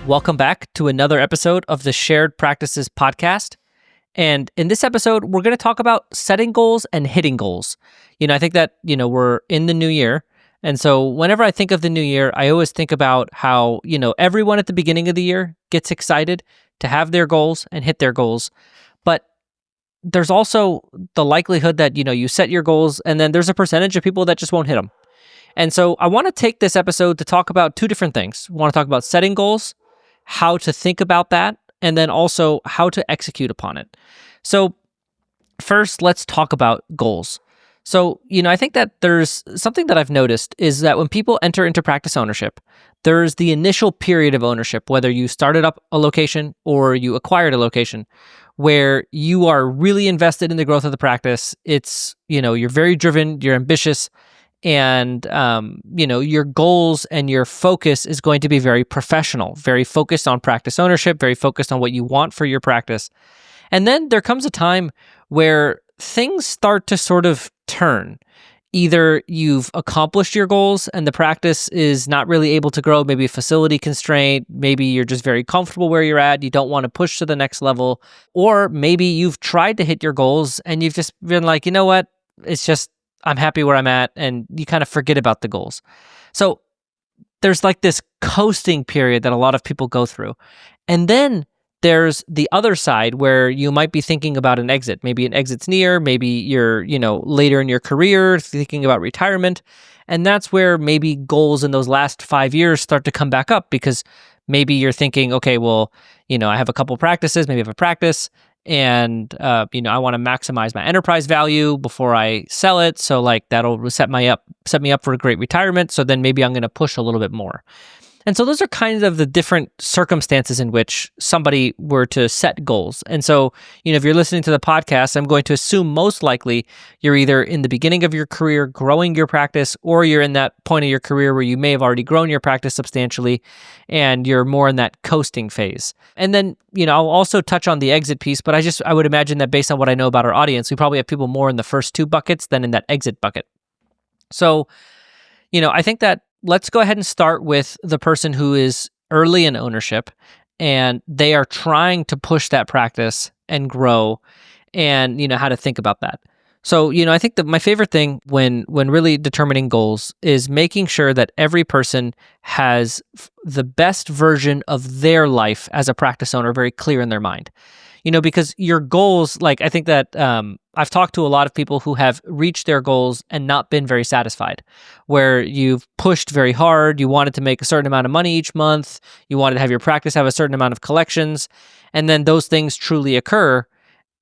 Welcome back to another episode of the Shared Practices podcast. And in this episode, we're going to talk about setting goals and hitting goals. I think that, we're in the new year. And so whenever I think of the new year, I always think about how, everyone at the beginning of the year gets excited to have their goals and hit their goals. But there's also the likelihood that, you set your goals and then there's a percentage of people that just won't hit them. And so I want to take this episode to talk about two different things. I want to talk about setting goals, how to think about that, and then also how to execute upon it. So first, let's talk about goals. So, I think that there's something that I've noticed is that when people enter into practice ownership, there's the initial period of ownership, whether you started up a location or you acquired a location, where you are really invested in the growth of the practice. It's, you're very driven, you're ambitious, and, your goals and your focus is going to be very professional, very focused on practice ownership, very focused on what you want for your practice. And then there comes a time where things start to sort of turn. Either you've accomplished your goals and the practice is not really able to grow, maybe a facility constraint, maybe you're just very comfortable where you're at, you don't want to push to the next level, or maybe you've tried to hit your goals and you've just been like, you know what, it's just, I'm happy where I'm at, and you kind of forget about the goals. So there's like this coasting period that a lot of people go through. And then there's the other side where you might be thinking about an exit. Maybe an exit's near, maybe you're, later in your career thinking about retirement. And that's where maybe goals in those last 5 years start to come back up, because maybe you're thinking, okay, well, I have a couple practices, maybe I have a practice, and I want to maximize my enterprise value before I sell it. So that'll set me up for a great retirement. So then maybe I'm going to push a little bit more. And so those are kind of the different circumstances in which somebody were to set goals. And so, if you're listening to the podcast, I'm going to assume most likely you're either in the beginning of your career growing your practice, or you're in that point of your career where you may have already grown your practice substantially and you're more in that coasting phase. And then, I'll also touch on the exit piece, but I would imagine that based on what I know about our audience, we probably have people more in the first two buckets than in that exit bucket. So, I think that let's go ahead and start with the person who is early in ownership and they are trying to push that practice and grow, and how to think about that. So, I think that my favorite thing when really determining goals is making sure that every person has the best version of their life as a practice owner very clear in their mind. Because your goals, I think that I've talked to a lot of people who have reached their goals and not been very satisfied, where you've pushed very hard, you wanted to make a certain amount of money each month, you wanted to have your practice have a certain amount of collections, and then those things truly occur.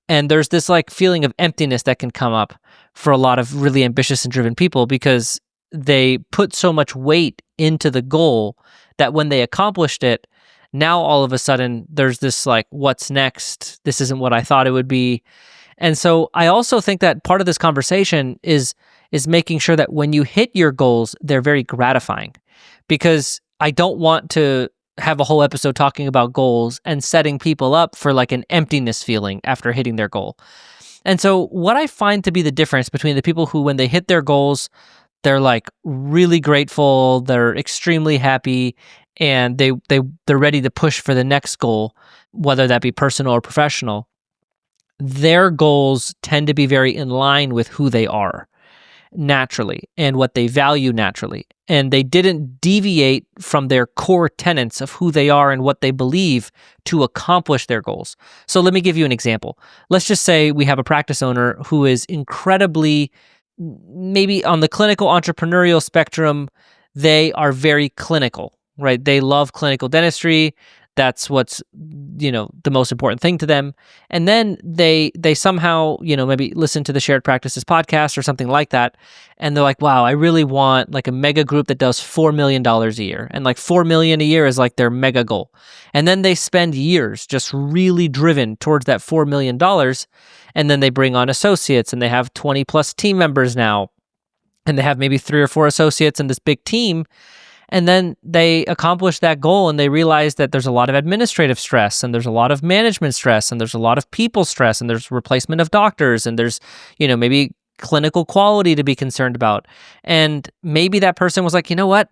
And there's this feeling of emptiness that can come up for a lot of really ambitious and driven people, because they put so much weight into the goal that when they accomplished it, now all of a sudden there's this what's next? This isn't what I thought it would be. And so I also think that part of this conversation is making sure that when you hit your goals, they're very gratifying, because I don't want to have a whole episode talking about goals and setting people up for an emptiness feeling after hitting their goal. And so what I find to be the difference between the people who, when they hit their goals, they're really grateful, they're extremely happy, and they're ready to push for the next goal, whether that be personal or professional. Their goals tend to be very in line with who they are naturally and what they value naturally. And they didn't deviate from their core tenets of who they are and what they believe to accomplish their goals. So let me give you an example. Let's just say we have a practice owner who is incredibly, maybe on the clinical entrepreneurial spectrum, they are very clinical. Right? They love clinical dentistry. That's what's, the most important thing to them. And then they somehow, maybe listen to the Shared Practices podcast or something like that. And they're like, wow, I really want a mega group that does $4 million a year. And $4 million a year is their mega goal. And then they spend years just really driven towards that $4 million. And then they bring on associates, and they have 20 plus team members now. And they have maybe 3 or 4 associates in this big team. And then they accomplish that goal and they realize that there's a lot of administrative stress, and there's a lot of management stress, and there's a lot of people stress, and there's replacement of doctors, and there's, maybe clinical quality to be concerned about. And maybe that person was like, you know what?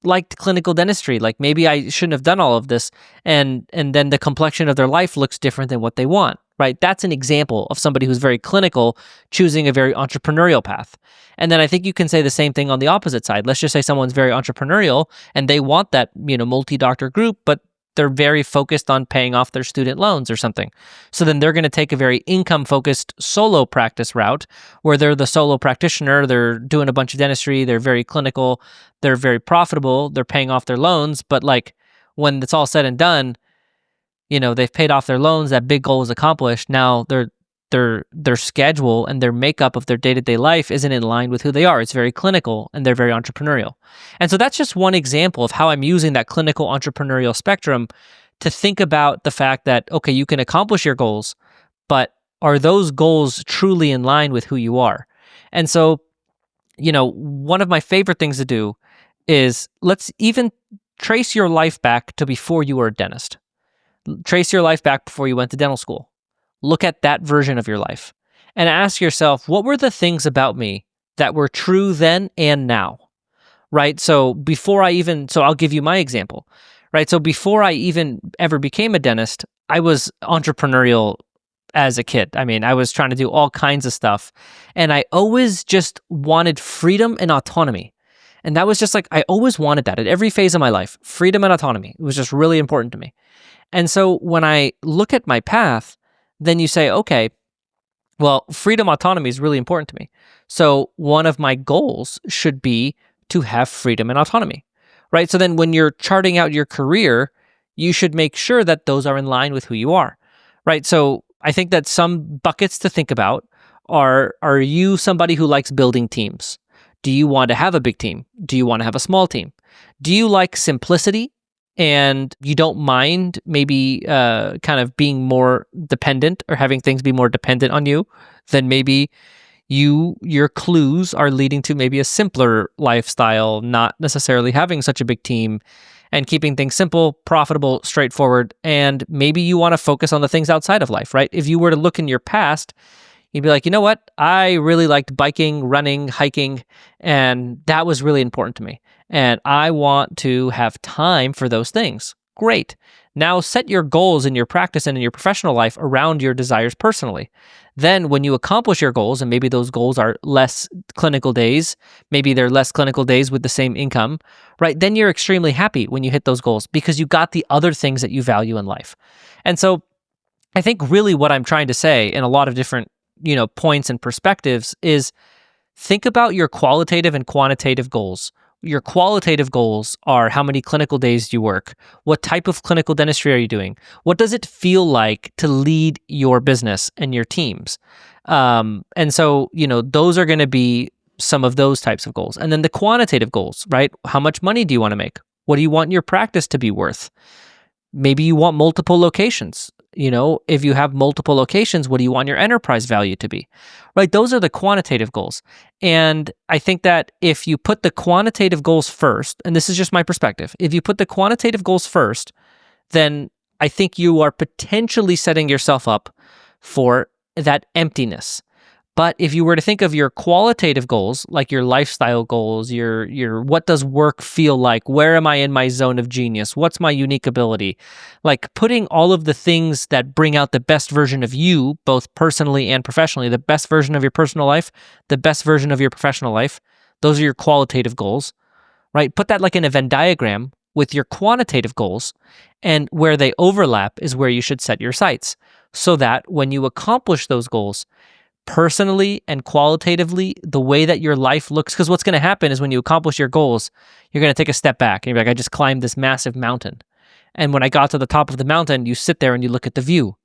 liked clinical dentistry. Like maybe I shouldn't have done all of this. And then the complexion of their life looks different than what they want, right? That's an example of somebody who's very clinical choosing a very entrepreneurial path. And then I think you can say the same thing on the opposite side. Let's just say someone's very entrepreneurial and they want that, multi-doctor group, but they're very focused on paying off their student loans or something. So then they're going to take a very income-focused solo practice route where they're the solo practitioner, they're doing a bunch of dentistry, they're very clinical, they're very profitable, they're paying off their loans, but like when it's all said and done, they've paid off their loans, that big goal is accomplished. Now their schedule and their makeup of their day-to-day life isn't in line with who they are. It's very clinical and they're very entrepreneurial. And so that's just one example of how I'm using that clinical entrepreneurial spectrum to think about the fact that, okay, you can accomplish your goals, but are those goals truly in line with who you are? And so, one of my favorite things to do is let's even trace your life back to before you were a dentist. Trace your life back before you went to dental school. Look at that version of your life and ask yourself, what were the things about me that were true then and now, right? So I'll give you my example, right? So before I even ever became a dentist, I was entrepreneurial as a kid. I mean, I was trying to do all kinds of stuff and I always just wanted freedom and autonomy. And that was just like, I always wanted that at every phase of my life, freedom and autonomy. It was just really important to me. And so when I look at my path, then you say, okay, well, freedom, autonomy is really important to me. So one of my goals should be to have freedom and autonomy, right? So then when you're charting out your career, you should make sure that those are in line with who you are, right? So I think that some buckets to think about are you somebody who likes building teams? Do you want to have a big team? Do you want to have a small team? Do you like simplicity? And you don't mind maybe kind of being more dependent or having things be more dependent on you, then maybe your clues are leading to maybe a simpler lifestyle, not necessarily having such a big team and keeping things simple, profitable, straightforward. And maybe you want to focus on the things outside of life, right? If you were to look in your past, you'd be like, you know what? I really liked biking, running, hiking, and that was really important to me. And I want to have time for those things. Great. Now set your goals in your practice and in your professional life around your desires personally. Then when you accomplish your goals, and maybe those goals are less clinical days, maybe they're less clinical days with the same income, right? Then you're extremely happy when you hit those goals because you got the other things that you value in life. And so I think really what I'm trying to say in a lot of different points and perspectives is think about your qualitative and quantitative goals. Your qualitative goals are how many clinical days do you work? What type of clinical dentistry are you doing? What does it feel like to lead your business and your teams? And so, those are going to be some of those types of goals. And then the quantitative goals, right? How much money do you want to make? What do you want your practice to be worth? Maybe you want multiple locations. If you have multiple locations, what do you want your enterprise value to be? Right? Those are the quantitative goals. And I think that if you put the quantitative goals first, and this is just my perspective, if you put the quantitative goals first, then I think you are potentially setting yourself up for that emptiness. But if you were to think of your qualitative goals, like your lifestyle goals, your what does work feel like? Where am I in my zone of genius? What's my unique ability? Like putting all of the things that bring out the best version of you, both personally and professionally, the best version of your personal life, the best version of your professional life, those are your qualitative goals, right? Put that like in a Venn diagram with your quantitative goals, and where they overlap is where you should set your sights, so that when you accomplish those goals, personally and qualitatively, the way that your life looks, because what's going to happen is when you accomplish your goals, you're going to take a step back and you're like, I just climbed this massive mountain. And when I got to the top of the mountain, you sit there and you look at the view,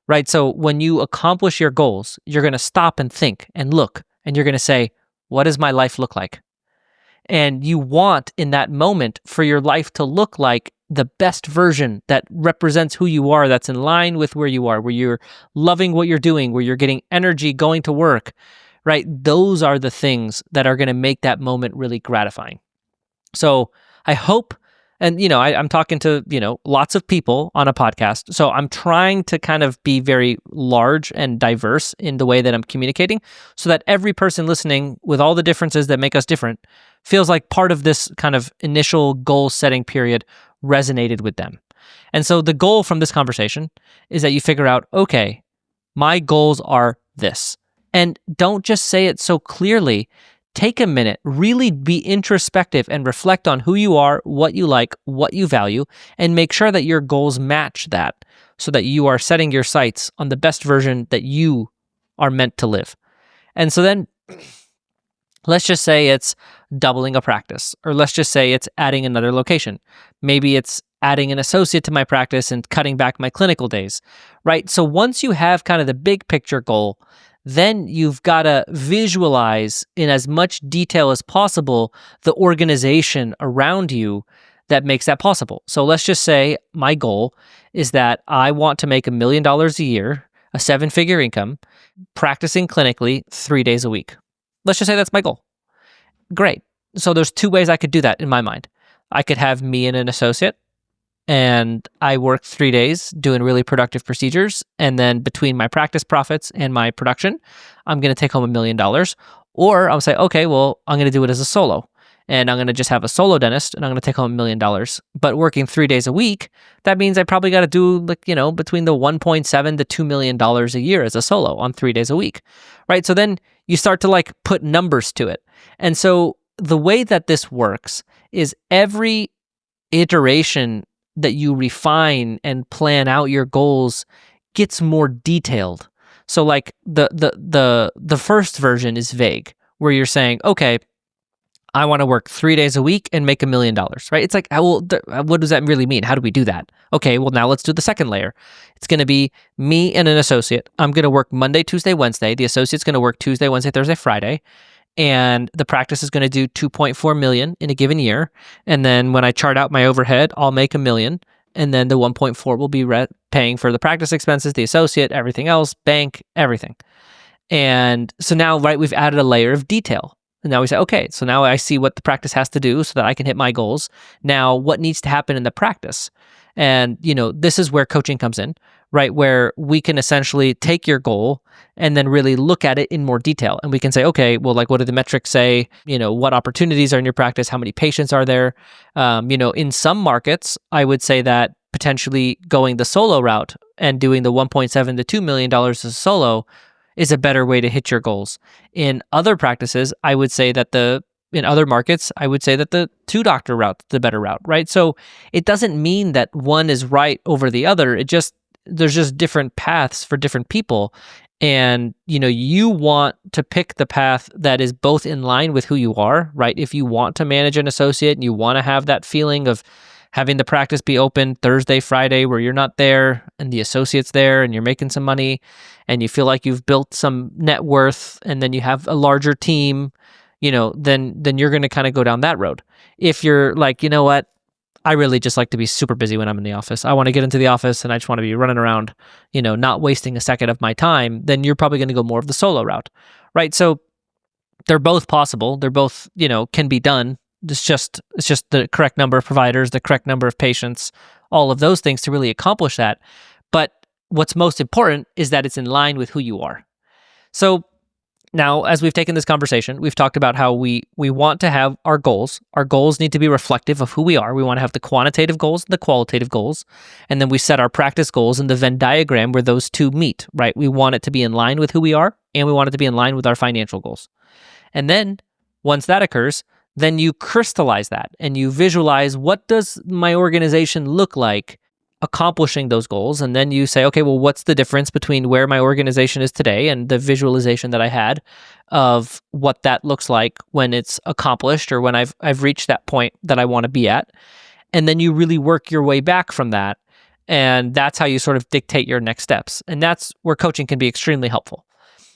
right? So when you accomplish your goals, you're going to stop and think and look, and you're going to say, what does my life look like? And you want in that moment for your life to look like the best version that represents who you are, that's in line with where you are, where you're loving what you're doing, where you're getting energy going to work, right? Those are the things that are going to make that moment really gratifying. So I hope And, I'm talking to, lots of people on a podcast. So I'm trying to kind of be very large and diverse in the way that I'm communicating so that every person listening, with all the differences that make us different, feels like part of this kind of initial goal setting period resonated with them. And so the goal from this conversation is that you figure out, okay, my goals are this. And don't just say it so clearly. Take a minute, really be introspective and reflect on who you are, what you like, what you value, and make sure that your goals match that so that you are setting your sights on the best version that you are meant to live. And so then let's just say it's doubling a practice, or let's just say it's adding another location. Maybe it's adding an associate to my practice and cutting back my clinical days, right? So once you have kind of the big picture goal, then you've got to visualize in as much detail as possible the organization around you that makes that possible. So let's just say my goal is that I want to make $1 million a year, a 7-figure income, practicing clinically 3 days a week. Let's just say that's my goal. Great. So there's 2 ways I could do that in my mind. I could have me and an associate, and I work 3 days doing really productive procedures. And then between my practice profits and my production, I'm going to take home $1 million. Or I'll say, okay, well, I'm going to do it as a solo. And I'm going to just have a solo dentist and I'm going to take home $1 million. But working 3 days a week, that means I probably got to do between the $1.7 to $2 million a year as a solo on 3 days a week, right? So then you start to put numbers to it. And so the way that this works is every iteration that you refine and plan out your goals gets more detailed. So the first version is vague, where you're saying, okay, I want to work 3 days a week and make $1 million, right? It's like, what does that really mean? How do we do that? Okay, well, now let's do the second layer. It's going to be me and an associate. I'm going to work Monday, Tuesday, Wednesday. The associate's going to work Tuesday, Wednesday, Thursday, Friday. And the practice is going to do 2.4 million in a given year. And then when I chart out my overhead, I'll make $1 million. And then the 1.4 will be paying for the practice expenses, the associate, everything else, bank, everything. And so now, right, we've added a layer of detail. And now we say, okay, so now I see what the practice has to do so that I can hit my goals. Now, what needs to happen in the practice? And, this is where coaching comes in, right? Where we can essentially take your goal and then really look at it in more detail. And we can say, okay, well, what do the metrics say? What opportunities are in your practice? How many patients are there? In some markets, I would say that potentially going the solo route and doing the $1.7 to $2 million as a solo is a better way to hit your goals. In other practices, I would say that in other markets, I would say that the 2-doctor route is the better route, right? So it doesn't mean that one is right over the other. There's just different paths for different people. And, you want to pick the path that is both in line with who you are, right? If you want to manage an associate and you want to have that feeling of having the practice be open Thursday, Friday, where you're not there and the associate's there and you're making some money and you feel like you've built some net worth and then you have a larger team, then you're going to kind of go down that road. If you're like, what, I really just like to be super busy when I'm in the office. I want to get into the office and I just want to be running around, not wasting a second of my time, then you're probably going to go more of the solo route, right? So they're both possible. They're both, can be done. It's just the correct number of providers, the correct number of patients, all of those things to really accomplish that. But what's most important is that it's in line with who you are. So now, as we've taken this conversation, we've talked about how we want to have our goals. Our goals need to be reflective of who we are. We want to have the quantitative goals and the qualitative goals. And then we set our practice goals in the Venn diagram where those two meet, right? We want it to be in line with who we are, and we want it to be in line with our financial goals. And then once that occurs, then you crystallize that and you visualize, what does my organization look like accomplishing those goals? And then you say, okay, well, what's the difference between where my organization is today and the visualization that I had of what that looks like when it's accomplished or when I've reached that point that I want to be at? And then you really work your way back from that. And that's how you sort of dictate your next steps. And that's where coaching can be extremely helpful.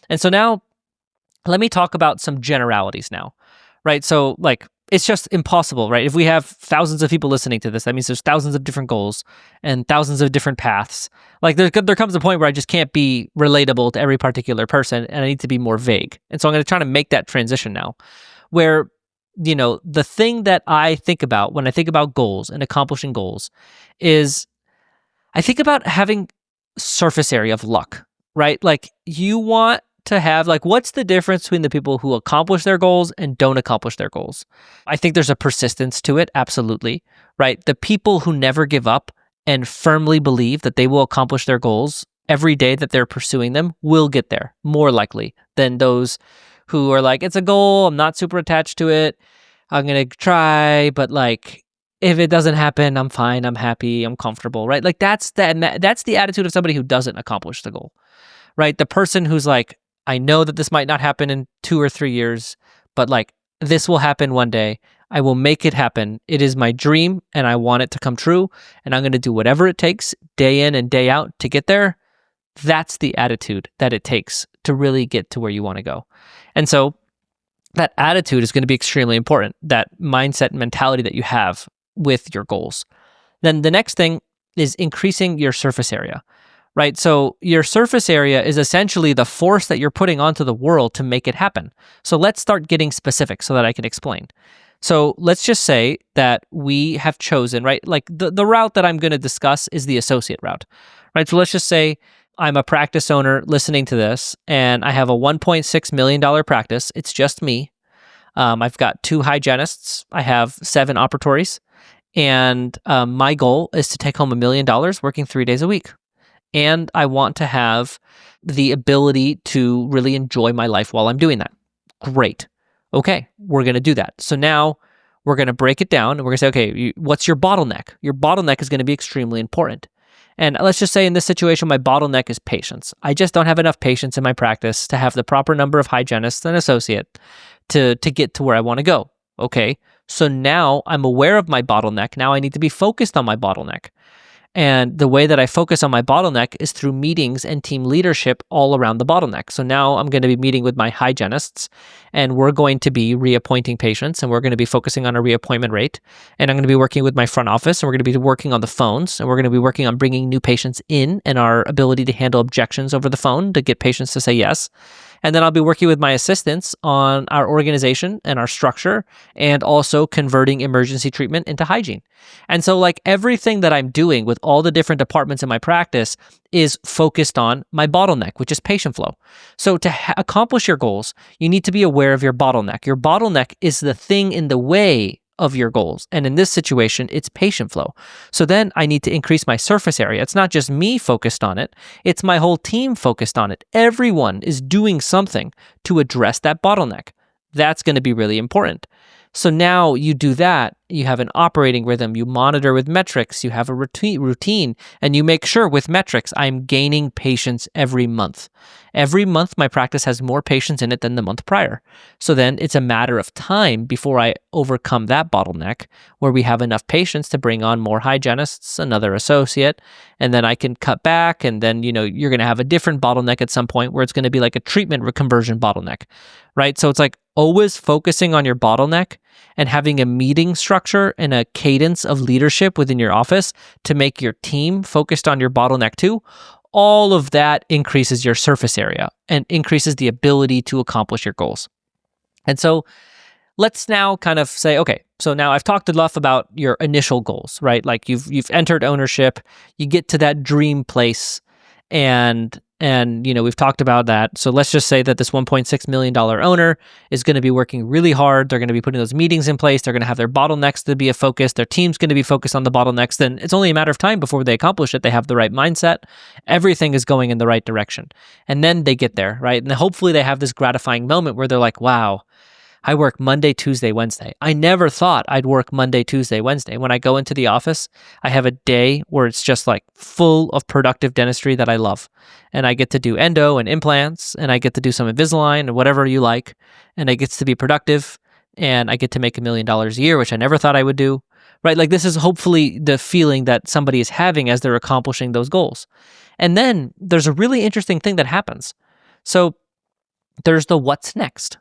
And so now let me talk about some generalities now. Right. So it's just impossible, right? If we have thousands of people listening to this, that means there's thousands of different goals and thousands of different paths. There comes a point where I just can't be relatable to every particular person and I need to be more vague. And so I'm going to try to make that transition now where the thing that I think about when I think about goals and accomplishing goals is I think about having surface area of luck, right? Like you want to have like what's the difference between the people who accomplish their goals and don't accomplish their goals? I think there's a persistence to it, absolutely, right? The people who never give up and firmly believe that they will accomplish their goals every day that they're pursuing them will get there more likely than those who are like, it's a goal, I'm not super attached to it. I'm going to try, but like if it doesn't happen, I'm fine, I'm happy, I'm comfortable, right? Like that's the attitude of somebody who doesn't accomplish the goal, right? The person who's like, I know that this might not happen in 2 or 3 years, but like this will happen one day. I will make it happen. It is my dream and I want it to come true. And I'm going to do whatever it takes day in and day out to get there. That's the attitude that it takes to really get to where you want to go. And so that attitude is going to be extremely important, that mindset and mentality that you have with your goals. Then the next thing is increasing your surface area, right? So your surface area is essentially the force that you're putting onto the world to make it happen. So let's start getting specific so that I can explain. So let's just say that we have chosen, right? Like the route that I'm going to discuss is the associate route, right? So let's just say I'm a practice owner listening to this and I have a $1.6 million practice. It's just me. I've got 2 hygienists. I have 7 operatories. And my goal is to take home $1 million working 3 days a week. And I want to have the ability to really enjoy my life while I'm doing that. Great. Okay, we're going to do that. So now we're going to break it down and we're going to say, okay, what's your bottleneck? Your bottleneck is going to be extremely important. And let's just say in this situation, my bottleneck is patience. I just don't have enough patience in my practice to have the proper number of hygienists and associate to get to where I want to go. Okay, so now I'm aware of my bottleneck. Now I need to be focused on my bottleneck. And the way that I focus on my bottleneck is through meetings and team leadership all around the bottleneck. So now I'm going to be meeting with my hygienists and we're going to be reappointing patients and we're going to be focusing on a reappointment rate. And I'm going to be working with my front office and we're going to be working on the phones and we're going to be working on bringing new patients in and our ability to handle objections over the phone to get patients to say yes. And then I'll be working with my assistants on our organization and our structure and also converting emergency treatment into hygiene. And so like everything that I'm doing with all the different departments in my practice is focused on my bottleneck, which is patient flow. So to accomplish your goals, you need to be aware of your bottleneck. Your bottleneck is the thing in the way of your goals. And in this situation, it's patient flow. So then I need to increase my surface area. It's not just me focused on it. It's my whole team focused on it. Everyone is doing something to address that bottleneck. That's going to be really important. So now you do that, you have an operating rhythm, you monitor with metrics, you have a routine, and you make sure with metrics, I'm gaining patients every month. Every month, my practice has more patients in it than the month prior. So then it's a matter of time before I overcome that bottleneck where we have enough patients to bring on more hygienists, another associate, and then I can cut back. And then, you're going to have a different bottleneck at some point where it's going to be like a treatment conversion bottleneck, right? So it's like always focusing on your bottleneck and having a meeting structure and a cadence of leadership within your office to make your team focused on your bottleneck too. All of that increases your surface area and increases the ability to accomplish your goals. And so let's now kind of say, okay, so now I've talked enough about your initial goals, right? Like you've entered ownership, you get to that dream place and we've talked about that. So let's just say that this $1.6 million owner is going to be working really hard. They're going to be putting those meetings in place. They're going to have their bottlenecks to be a focus. Their team's going to be focused on the bottlenecks. Then it's only a matter of time before they accomplish it. They have the right mindset. Everything is going in the right direction. And then they get there, right? And hopefully they have this gratifying moment where they're like, wow, I work Monday, Tuesday, Wednesday. I never thought I'd work Monday, Tuesday, Wednesday. When I go into the office, I have a day where it's just like full of productive dentistry that I love. And I get to do endo and implants, and I get to do some Invisalign and whatever you like. And I get to be productive, and I get to make $1 million a year, which I never thought I would do, right? Like this is hopefully the feeling that somebody is having as they're accomplishing those goals. And then there's a really interesting thing that happens. So there's the what's next.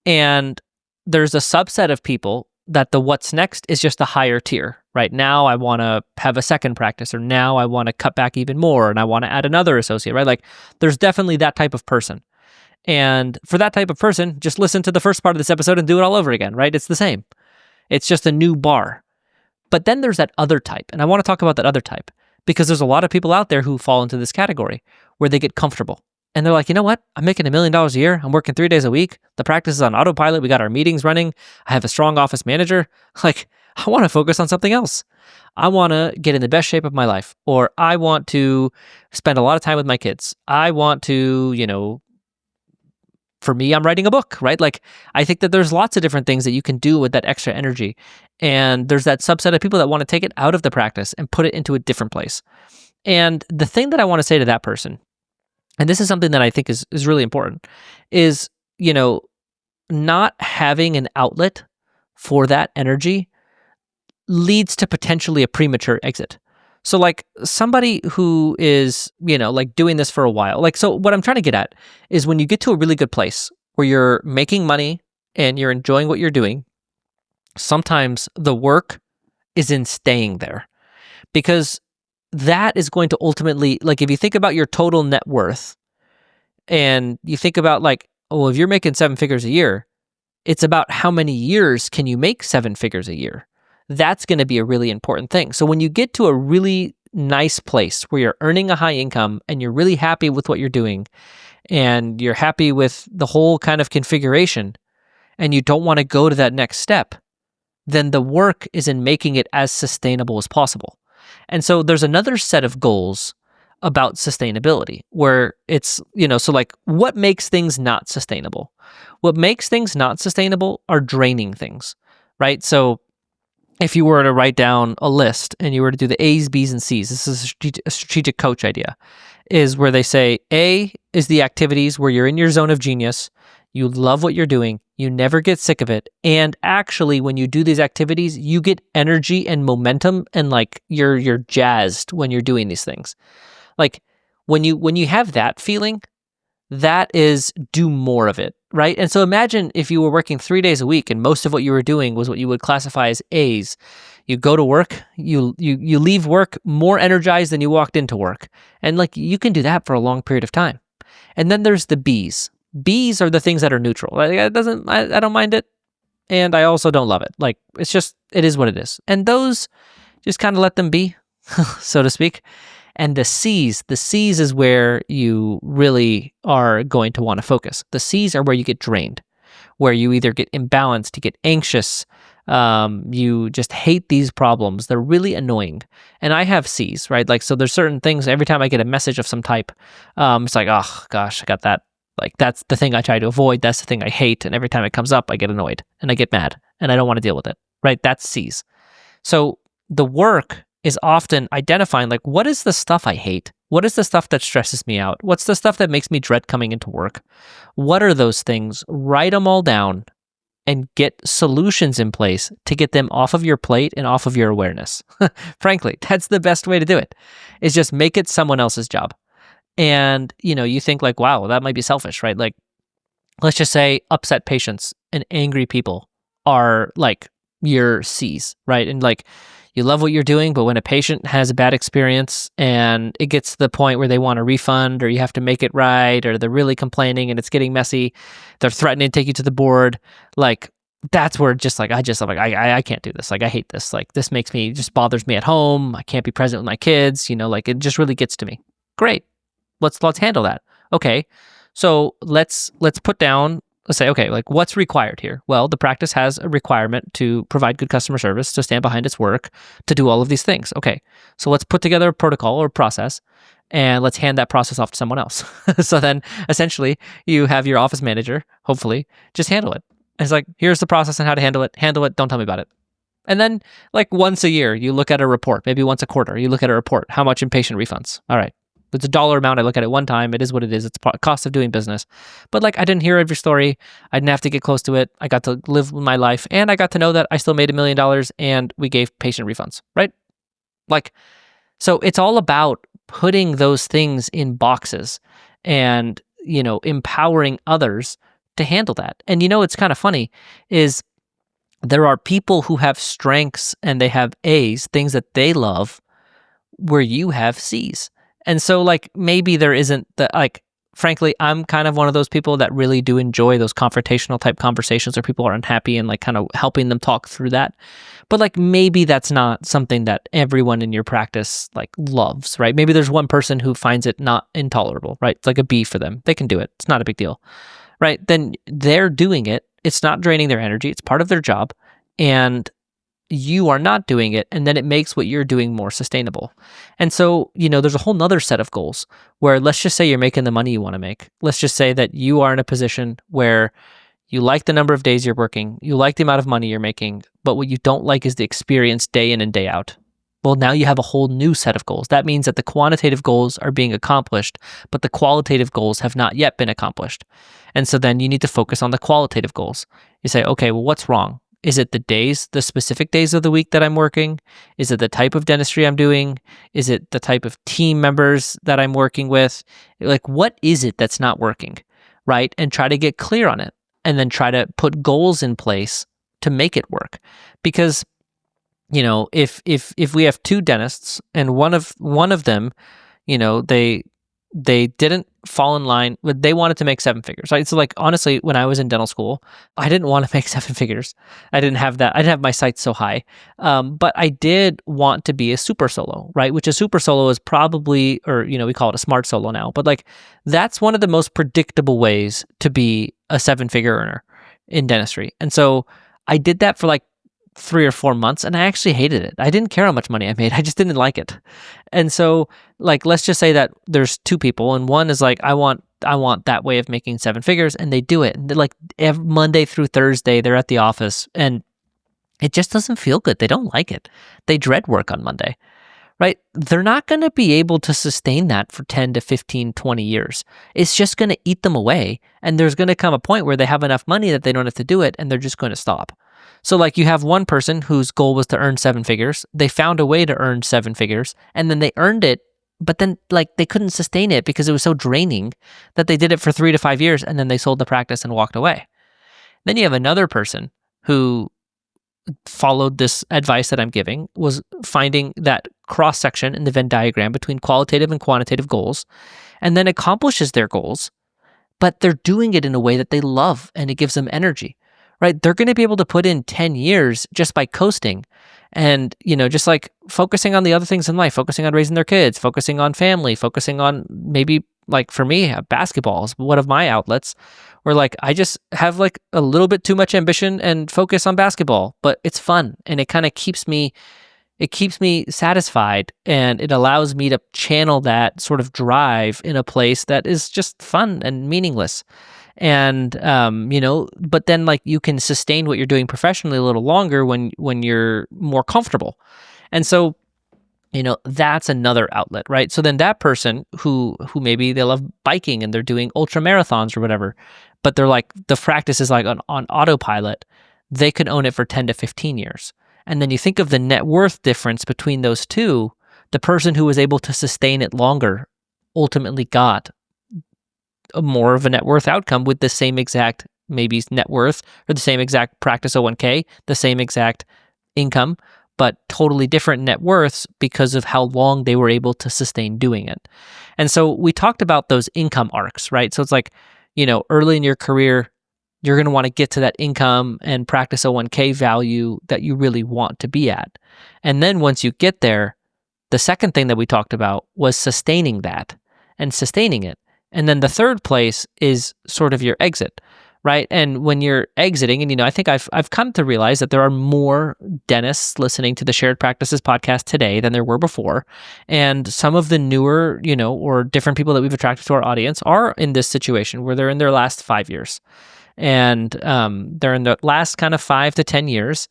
And there's a subset of people that the what's next is just a higher tier, right? Now I want to have a second practice, or now I want to cut back even more and I want to add another associate, right? Like there's definitely that type of person. And for that type of person, just listen to the first part of this episode and do it all over again, right? It's the same. It's just a new bar. But then there's that other type. And I want to talk about that other type because there's a lot of people out there who fall into this category where they get comfortable. And they're like, you know what? I'm making $1 million a year. I'm working 3 days a week. The practice is on autopilot. We got our meetings running. I have a strong office manager. Like, I want to focus on something else. I want to get in the best shape of my life, or I want to spend a lot of time with my kids. I want to, for me, I'm writing a book, right? Like, I think that there's lots of different things that you can do with that extra energy. And there's that subset of people that want to take it out of the practice and put it into a different place. And the thing that I want to say to that person, and this is something that I think is really important, is, not having an outlet for that energy leads to potentially a premature exit. So like somebody who is, like doing this for a while, like, so what I'm trying to get at is when you get to a really good place where you're making money and you're enjoying what you're doing, sometimes the work is in staying there, because that is going to ultimately, like, if you think about your total net worth and you think about like, oh, if you're making 7 figures a year, it's about how many years can you make 7 figures a year. That's going to be a really important thing. So when you get to a really nice place where you're earning a high income and you're really happy with what you're doing and you're happy with the whole kind of configuration and you don't want to go to that next step, then the work is in making it as sustainable as possible. And so there's another set of goals about sustainability where it's, so like what makes things not sustainable? What makes things not sustainable are draining things, right? So if you were to write down a list and you were to do the A's, B's, and C's, this is a strategic coach idea, is where they say A is the activities where you're in your zone of genius, you love what you're doing, you never get sick of it, and actually when you do these activities, you get energy and momentum and like you're jazzed when you're doing these things. Like when you have that feeling, that is do more of it, right? And so imagine if you were working 3 days a week and most of what you were doing was what you would classify as A's. You go to work, you leave work more energized than you walked into work. And like you can do that for a long period of time. And then there's the B's. B's are the things that are neutral. Like, I don't mind it, and I also don't love it. Like it is what it is. And those just kind of let them be, so to speak. And the C's is where you really are going to want to focus. The C's are where you get drained, where you either get imbalanced, you get anxious, you just hate these problems. They're really annoying. And I have C's, right? Like, so there's certain things, every time I get a message of some type, it's like, oh gosh, I got that. Like, that's the thing I try to avoid. That's the thing I hate. And every time it comes up, I get annoyed and I get mad and I don't want to deal with it, right? That's C's. So the work is often identifying, like, what is the stuff I hate? What is the stuff that stresses me out? What's the stuff that makes me dread coming into work? What are those things? Write them all down and get solutions in place to get them off of your plate and off of your awareness. Frankly, that's the best way to do it, is just make it someone else's job. And, you think like, wow, that might be selfish, right? Like, let's just say upset patients and angry people are like your C's, right? And like, you love what you're doing, but when a patient has a bad experience and it gets to the point where they want a refund or you have to make it right, or they're really complaining and it's getting messy, they're threatening to take you to the board, like, that's where just like, I'm like, I can't do this. Like, I hate this. Like, this just bothers me at home. I can't be present with my kids, like it just really gets to me. Great. Let's handle that. Okay. So let's put down, let's say, okay, like what's required here? Well, the practice has a requirement to provide good customer service, to stand behind its work, to do all of these things. Okay. So let's put together a protocol or process and let's hand that process off to someone else. So then essentially you have your office manager, hopefully, just handle it. And it's like, here's the process and how to handle it. Handle it. Don't tell me about it. And then like once a year, you look at a report, maybe once a quarter, you look at a report, how much inpatient refunds? All right. It's a dollar amount. I look at it one time. It is what it is. It's cost of doing business. But like, I didn't hear every story. I didn't have to get close to it. I got to live my life, and I got to know that I still made $1 million and we gave patient refunds, right? Like, so it's all about putting those things in boxes and, empowering others to handle that. And, it's kind of funny is there are people who have strengths and they have A's, things that they love, where you have C's. And so like maybe there isn't the, like, frankly, I'm kind of one of those people that really do enjoy those confrontational type conversations where people are unhappy and like kind of helping them talk through that. But like maybe that's not something that everyone in your practice like loves, right? Maybe there's one person who finds it not intolerable, right? It's like a B for them. They can do it. It's not a big deal, right? Then they're doing it. It's not draining their energy. It's part of their job. And you are not doing it, and then it makes what you're doing more sustainable. And so, there's a whole nother set of goals where let's just say you're making the money you want to make. Let's just say that you are in a position where you like the number of days you're working, you like the amount of money you're making, but what you don't like is the experience day in and day out. Well, now you have a whole new set of goals. That means that the quantitative goals are being accomplished, but the qualitative goals have not yet been accomplished. And so then you need to focus on the qualitative goals. You say, okay, well, what's wrong? Is it the specific days of the week that I'm working? Is it the type of dentistry I'm doing? Is it the type of team members that I'm working with? Like, what is it that's not working, right? And try to get clear on it, and then try to put goals in place to make it work. Because, if we have two dentists and one of them, they didn't fall in line with, they wanted to make seven figures, right? So like, honestly, when I was in dental school, I didn't want to make seven figures. I didn't have that. I didn't have my sights so high. But I did want to be a super solo, right? Which a super solo is probably, or, we call it a smart solo now, but like, that's one of the most predictable ways to be a seven-figure earner in dentistry. And so I did that for like 3 or 4 months, and I actually hated it. I didn't care how much money I made. I just didn't like it. And so, like, let's just say that there's two people, and one is like, I want that way of making seven figures, and they do it. And they're like, every Monday through Thursday, they're at the office, and it just doesn't feel good. They don't like it. They dread work on Monday, right? They're not going to be able to sustain that for 10 to 15, 20 years. It's just going to eat them away. And there's going to come a point where they have enough money that they don't have to do it, and they're just going to stop. So like, you have one person whose goal was to earn seven figures. They found a way to earn seven figures, and then they earned it, but then like they couldn't sustain it because it was so draining that they did it for 3 to 5 years, and then they sold the practice and walked away. Then you have another person who followed this advice that I'm giving, was finding that cross section in the Venn diagram between qualitative and quantitative goals, and then accomplishes their goals, but they're doing it in a way that they love, and it gives them energy. Right? They're going to be able to put in 10 years just by coasting and, just like focusing on the other things in life, focusing on raising their kids, focusing on family, focusing on maybe, like for me, basketball is one of my outlets where like I just have like a little bit too much ambition and focus on basketball, but it's fun, and it kind of keeps me satisfied, and it allows me to channel that sort of drive in a place that is just fun and meaningless. And, but then like you can sustain what you're doing professionally a little longer when you're more comfortable. And so, that's another outlet, right? So then that person who maybe they love biking and they're doing ultra marathons or whatever, but they're like, the practice is like on autopilot, they could own it for 10 to 15 years. And then you think of the net worth difference between those two, the person who was able to sustain it longer ultimately got a more of a net worth outcome with the same exact maybe net worth, or the same exact practice 01k, the same exact income, but totally different net worths because of how long they were able to sustain doing it. And so we talked about those income arcs, right? So it's like, early in your career, you're going to want to get to that income and practice 01k value that you really want to be at. And then once you get there, the second thing that we talked about was sustaining that and sustaining it. And then the third place is sort of your exit, right? And when you're exiting, and I think I've come to realize that there are more dentists listening to the Shared Practices podcast today than there were before. And some of the newer, or different people that we've attracted to our audience are in this situation where they're in their last 5 years. And they're in the last kind of 5 to 10 years.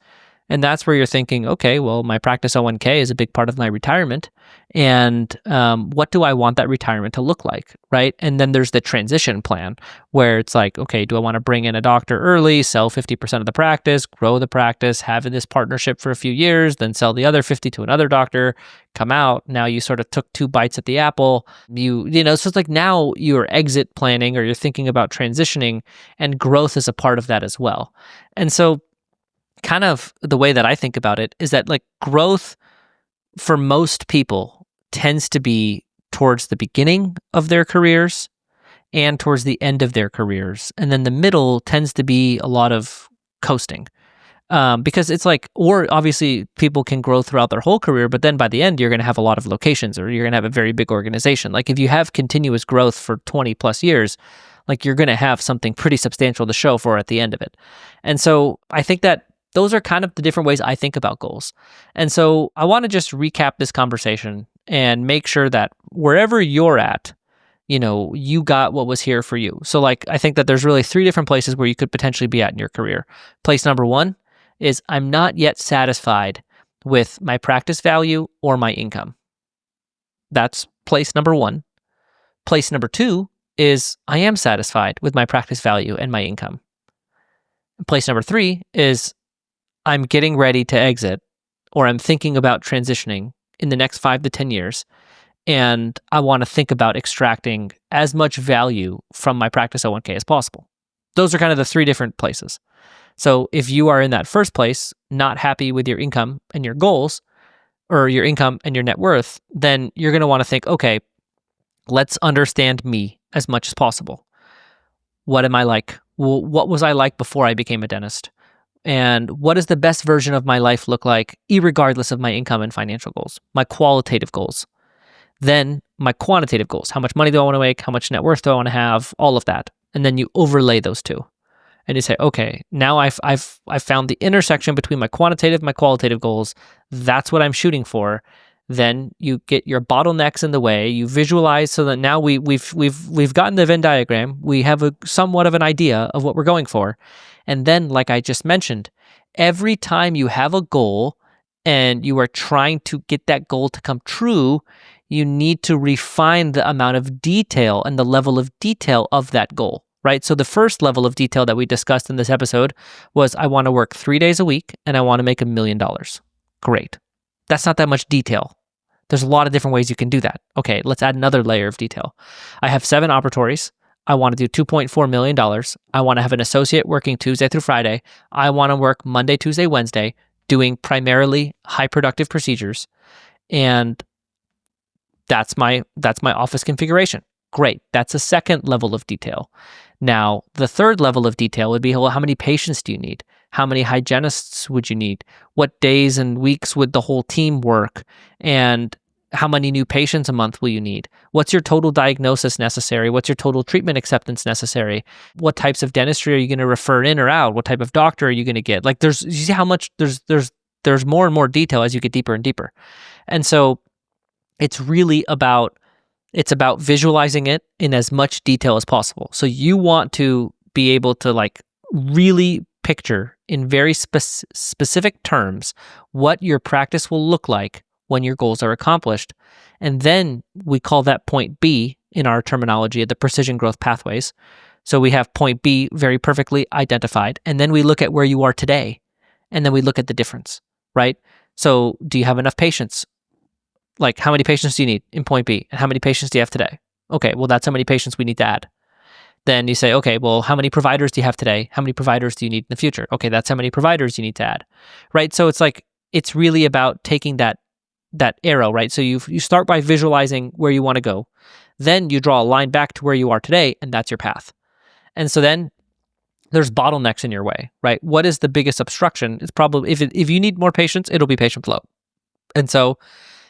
And that's where you're thinking, okay, well, my practice 01k is a big part of my retirement. And what do I want that retirement to look like, right? And then there's the transition plan where it's like, okay, do I want to bring in a doctor early, sell 50% of the practice, grow the practice, have this partnership for a few years, then sell the other 50 to another doctor, come out. Now you sort of took 2 bites at the apple. So it's like now you're exit planning, or you're thinking about transitioning, and growth is a part of that as well. And so kind of the way that I think about it is that like growth for most people tends to be towards the beginning of their careers, and towards the end of their careers. And then the middle tends to be a lot of coasting. Because it's like, or obviously people can grow throughout their whole career, but then by the end, you're going to have a lot of locations or you're going to have a very big organization. Like if you have continuous growth for 20 plus years, like you're going to have something pretty substantial to show for at the end of it. And so I think that those are kind of the different ways I think about goals. And so I want to just recap this conversation and make sure that wherever you're at, you got what was here for you. So like, I think that there's really 3 different places where you could potentially be at in your career. Place number 1 is I'm not yet satisfied with my practice value or my income. That's place number 1. Place number 2 is I am satisfied with my practice value and my income. Place number 3 is I'm getting ready to exit or I'm thinking about transitioning in the next 5 to 10 years. And I want to think about extracting as much value from my practice 01k as possible. Those are kind of the 3 different places. So if you are in that first place, not happy with your income and your goals, or your income and your net worth, then you're going to want to think, okay, let's understand me as much as possible. What am I like? Well, what was I like before I became a dentist? And what does the best version of my life look like, irregardless of my income and financial goals, my qualitative goals? Then my quantitative goals, how much money do I want to make? How much net worth do I want to have? All of that. And then you overlay those 2. And you say, okay, now I've found the intersection between my quantitative, my qualitative goals. That's what I'm shooting for. Then you get your bottlenecks in the way. You visualize so that now we've gotten the Venn diagram. We have a somewhat of an idea of what we're going for. And then, like I just mentioned, every time you have a goal and you are trying to get that goal to come true, you need to refine the amount of detail and the level of detail of that goal. Right? So the first level of detail that we discussed in this episode was I want to work 3 days a week and I want to make $1 million. Great. That's not that much detail. There's a lot of different ways you can do that. Okay, let's add another layer of detail. I have 7 operatories. I want to do $2.4 million. I want to have an associate working Tuesday through Friday. I want to work Monday, Tuesday, Wednesday, doing primarily high productive procedures. And that's my office configuration. Great. That's a second level of detail. Now, the third level of detail would be, well, how many patients do you need? How many hygienists would you need? What days and weeks would the whole team work? And how many new patients a month will you need? What's your total diagnosis necessary? What's your total treatment acceptance necessary? What types of dentistry are you going to refer in or out? What type of doctor are you going to get? Like you see how much there's more and more detail as you get deeper and deeper. And so it's really about visualizing it in as much detail as possible. So you want to be able to like really picture in very specific terms what your practice will look like when your goals are accomplished. And then we call that point B in our terminology of the precision growth pathways. So we have point B very perfectly identified. And then we look at where you are today. And then we look at the difference, right? So do you have enough patients? Like, how many patients do you need in point B? And how many patients do you have today? Okay, well, that's how many patients we need to add. Then you say, okay, well, how many providers do you have today? How many providers do you need in the future? Okay, that's how many providers you need to add, right? So it's like, it's really about taking that arrow, right? So you start by visualizing where you want to go. Then you draw a line back to where you are today, and that's your path. And so then there's bottlenecks in your way, right? What is the biggest obstruction? It's probably, if you need more patients, it'll be patient flow. And so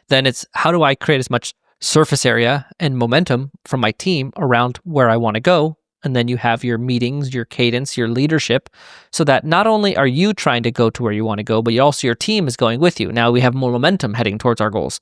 then it's how do I create as much surface area and momentum from my team around where I want to go? And then you have your meetings, your cadence, your leadership, so that not only are you trying to go to where you want to go, but also your team is going with you. Now we have more momentum heading towards our goals.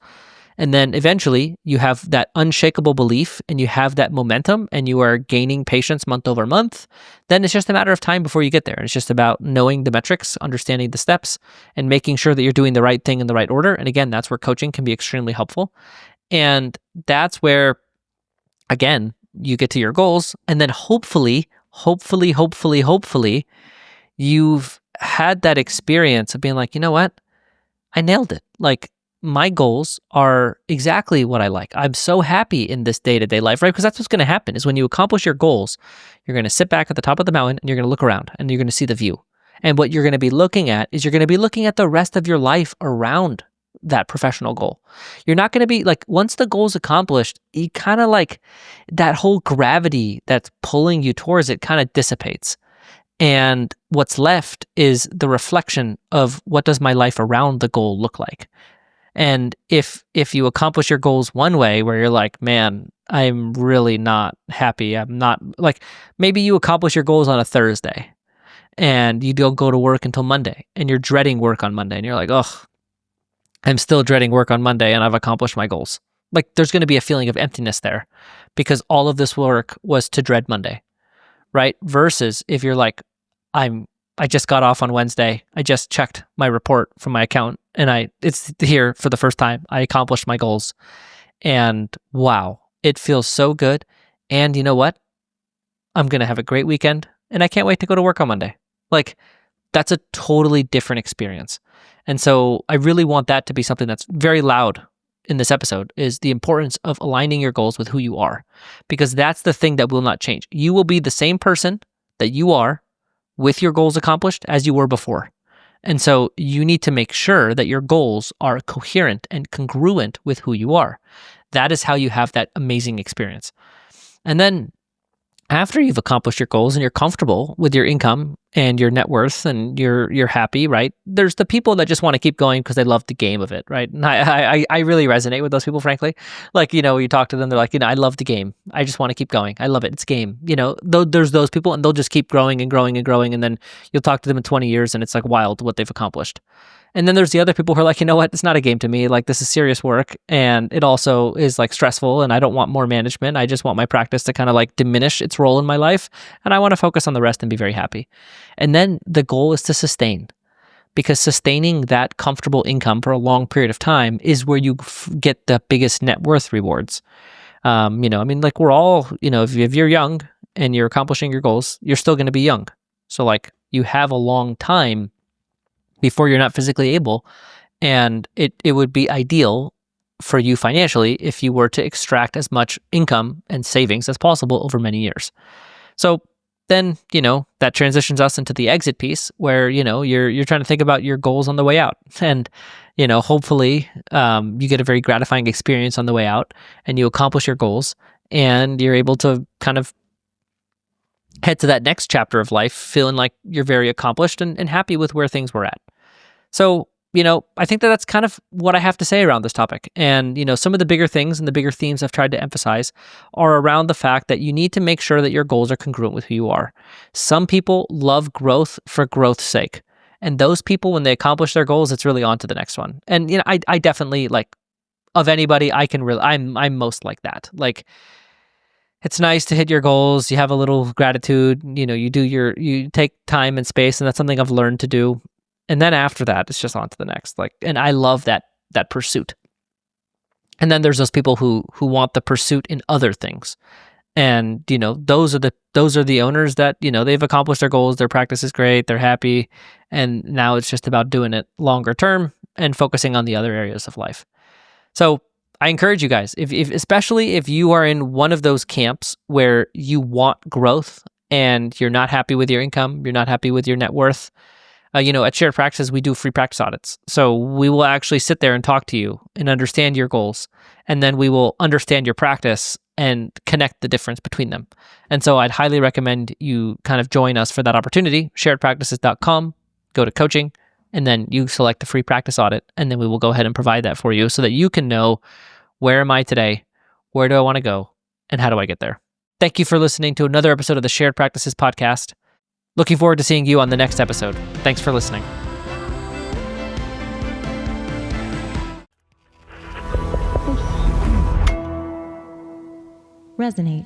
And then eventually you have that unshakable belief and you have that momentum and you are gaining patients month over month. Then it's just a matter of time before you get there. It's just about knowing the metrics, understanding the steps, and making sure that you're doing the right thing in the right order. And again, that's where coaching can be extremely helpful. And that's where, again, you get to your goals. And then hopefully, you've had that experience of being like, you know what? I nailed it. Like, my goals are exactly what I like. I'm so happy in this day-to-day life, right? Because that's what's going to happen is when you accomplish your goals, you're going to sit back at the top of the mountain and you're going to look around and you're going to see the view. And what you're going to be looking at is you're going to be looking at the rest of your life around that professional goal. You're not going to be like, once the goal's accomplished, you kind of like that whole gravity that's pulling you towards it kind of dissipates. And what's left is the reflection of what does my life around the goal look like? And if you accomplish your goals one way where you're like, man, I'm really not happy. I'm not like, maybe you accomplish your goals on a Thursday and you don't go to work until Monday and you're dreading work on Monday and you're like, oh, I'm still dreading work on Monday and I've accomplished my goals. Like there's going to be a feeling of emptiness there because all of this work was to dread Monday, right? Versus if you're like, I just got off on Wednesday. I just checked my report from my account and it's here for the first time. I accomplished my goals and wow, it feels so good. And you know what? I'm going to have a great weekend and I can't wait to go to work on Monday. Like that's a totally different experience. And so I really want that to be something that's very loud in this episode is the importance of aligning your goals with who you are, because that's the thing that will not change. You will be the same person that you are with your goals accomplished as you were before. And so you need to make sure that your goals are coherent and congruent with who you are. That is how you have that amazing experience. And then after you've accomplished your goals and you're comfortable with your income and your net worth and you're happy, right? There's the people that just want to keep going because they love the game of it, right? And I really resonate with those people, frankly. Like, you talk to them, they're like, I love the game. I just want to keep going. I love it. It's a game. There's those people and they'll just keep growing and growing and growing. And then you'll talk to them in 20 years and it's like wild what they've accomplished. And then there's the other people who are like, you know what? It's not a game to me. Like this is serious work and it also is like stressful and I don't want more management. I just want my practice to kind of like diminish its role in my life and I want to focus on the rest and be very happy. And then the goal is to sustain, because sustaining that comfortable income for a long period of time is where you get the biggest net worth rewards. Like we're all, if you're young and you're accomplishing your goals, you're still going to be young. So like you have a long time before you're not physically able. And it would be ideal for you financially if you were to extract as much income and savings as possible over many years. So then, that transitions us into the exit piece where, you're trying to think about your goals on the way out. And, hopefully you get a very gratifying experience on the way out and you accomplish your goals and you're able to kind of head to that next chapter of life feeling like you're very accomplished and happy with where things were at. So, I think that's kind of what I have to say around this topic. And, some of the bigger things and the bigger themes I've tried to emphasize are around the fact that you need to make sure that your goals are congruent with who you are. Some people love growth for growth's sake. And those people, when they accomplish their goals, it's really on to the next one. And, I definitely like, of anybody, I'm most like that. Like, it's nice to hit your goals. You have a little gratitude, you take time and space, and that's something I've learned to do. And then after that, it's just on to the next. And I love that pursuit. And then there's those people who want the pursuit in other things. And, those are the owners that, they've accomplished their goals. Their practice is great. They're happy. And now it's just about doing it longer term and focusing on the other areas of life. So I encourage you guys, especially if you are in one of those camps where you want growth and you're not happy with your income, you're not happy with your net worth, at Shared Practices, we do free practice audits. So we will actually sit there and talk to you and understand your goals. And then we will understand your practice and connect the difference between them. And so I'd highly recommend you kind of join us for that opportunity, sharedpractices.com, go to coaching, and then you select the free practice audit. And then we will go ahead and provide that for you so that you can know, where am I today? Where do I want to go? And how do I get there? Thank you for listening to another episode of the Shared Practices podcast. Looking forward to seeing you on the next episode. Thanks for listening. Resonate.